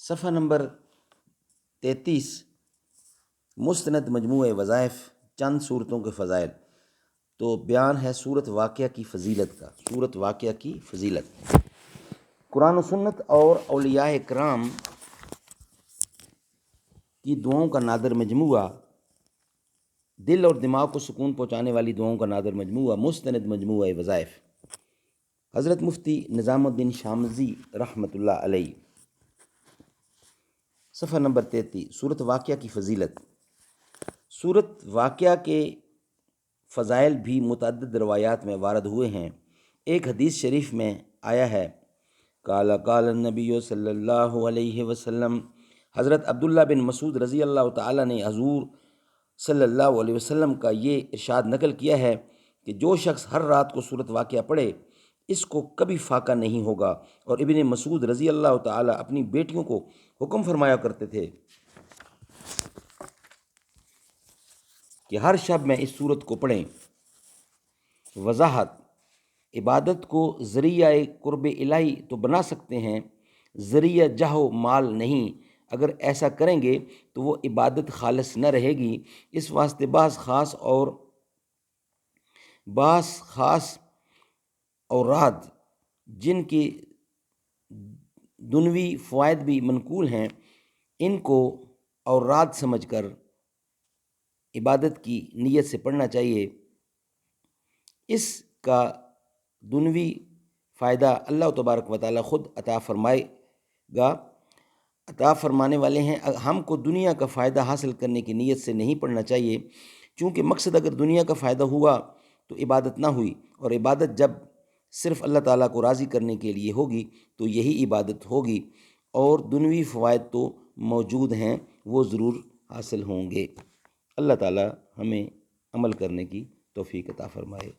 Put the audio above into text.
صفحہ نمبر 33، مستند مجموعہ وظائف، چند صورتوں کے فضائل۔ تو بیان ہے صورت واقعہ کی فضیلت کا۔ صورت واقعہ کی فضیلت، قرآن و سنت اور اولیاء کرام کی دعاؤں کا نادر مجموعہ، دل اور دماغ کو سکون پہنچانے والی دعاؤں کا نادر مجموعہ، مستند مجموعہ وظائف، حضرت مفتی نظام الدین شامزی رحمۃ اللہ علیہ۔ صفحہ نمبر 33، صورت واقعہ کی فضیلت۔ صورت واقعہ کے فضائل بھی متعدد روایات میں وارد ہوئے ہیں۔ ایک حدیث شریف میں آیا ہے، قال النبی صلی اللہ علیہ وسلم، حضرت عبداللہ بن مسعود رضی اللہ تعالیٰ نے حضور صلی اللہ علیہ وسلم کا یہ ارشاد نقل کیا ہے کہ جو شخص ہر رات کو صورت واقعہ پڑھے اس کو کبھی فاقہ نہیں ہوگا۔ اور ابن مسعود رضی اللہ تعالیٰ اپنی بیٹیوں کو حکم فرمایا کرتے تھے کہ ہر شب میں اس صورت کو پڑھیں۔ وضاحت، عبادت کو ذریعہ قرب الہی تو بنا سکتے ہیں، ذریعہ جاہ و مال نہیں۔ اگر ایسا کریں گے تو وہ عبادت خالص نہ رہے گی۔ اس واسطے بعض خاص اوراد جن کی دنوی فوائد بھی منقول ہیں، ان کو اوراد سمجھ کر عبادت کی نیت سے پڑھنا چاہیے۔ اس کا دنوی فائدہ اللہ تبارک و تعالیٰ خود عطا فرمائے گا، عطا فرمانے والے ہیں۔ ہم کو دنیا کا فائدہ حاصل کرنے کی نیت سے نہیں پڑھنا چاہیے، چونکہ مقصد اگر دنیا کا فائدہ ہوا تو عبادت نہ ہوئی، اور عبادت جب صرف اللہ تعالیٰ کو راضی کرنے کے لیے ہوگی تو یہی عبادت ہوگی، اور دنیوی فوائد تو موجود ہیں، وہ ضرور حاصل ہوں گے۔ اللہ تعالیٰ ہمیں عمل کرنے کی توفیق عطا فرمائے۔